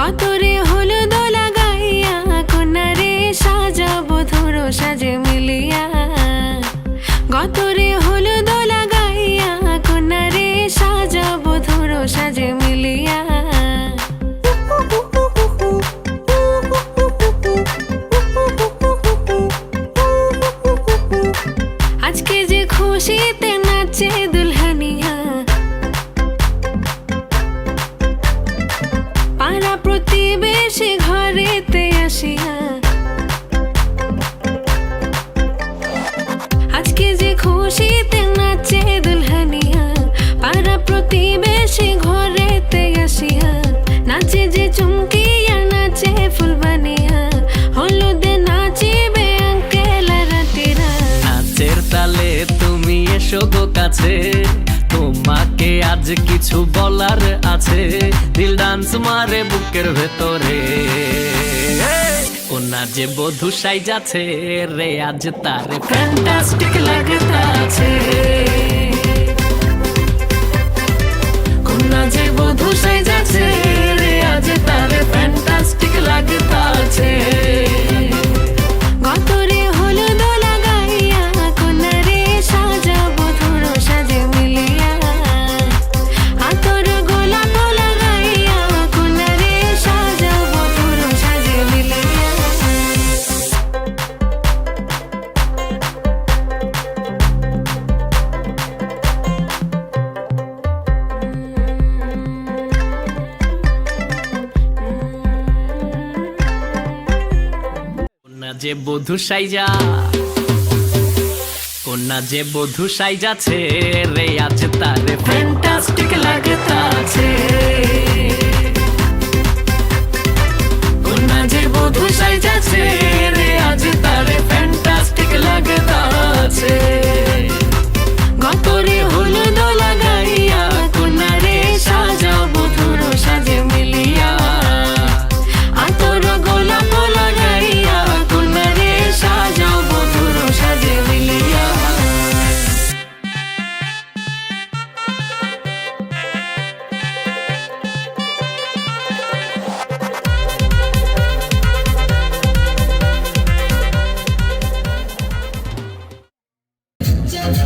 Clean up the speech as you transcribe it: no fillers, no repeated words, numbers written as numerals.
গতরে হলুদ লাগাইয়া কন্যারে সাজাবো ধরো সাজে মিলিয়া। গতরে হলুদ লাগাইয়া কন্যারে সাজাবো ধরো সাজে মিলিয়া। আজকে যে খুশিতে নাচে দুলহানিয়া, পাড়া প্রতিবেশী ঘরেতে আসিয়া। আজকে যে খুশিতে নাচে দুলহানিয়া, পাড়া প্রতিবেশী ঘরেতে আসিয়া। নাচে যে চুমকিয়া নাচে ফুলবানিয়া, হলুদে নাচিবে আঙ্কেল রাতিরা। নাচের তালে তুমি এসো গো কাছে, তোমাকে আজ কিছু বলার আছে। দিল ডান্স মারে বুকের ভেতরে, কোনা যে বধূ সাইজাছে রে আজ তারে ফ্যান্টাস্টিক লাগতাছে। কোনা যে বধূ সাইজাছে রে আজ তারে ফ্যান্টাস্টিক লাগতাছে। গতরে হলুদ লাগাইয়া কন্যারে সাজাবো ধরো সাজে মিলিয়া। আতর গোলাপ লাগাইয়া কন্যারে সাজাবো ধরো সাজে মিলিয়া। কোনা যে বধূ সাইজা, কোনা যে বধূ সাইজাছে রে আজ তারে ফ্যান্টাস্টিক লাগতাছে। কোনা যে বধূ সাইজাছে রে আজ তারে ফ্যান্টাস্টিক লাগতাছে। গতরে হলুদ লাগাইয়া কন্যারে সাজাবো ধরো সাজে মিলিয়া। আতর গোলাপ লাগাইয়া কন্যারে সাজাবো ধরো সাজে মিলিয়া। Just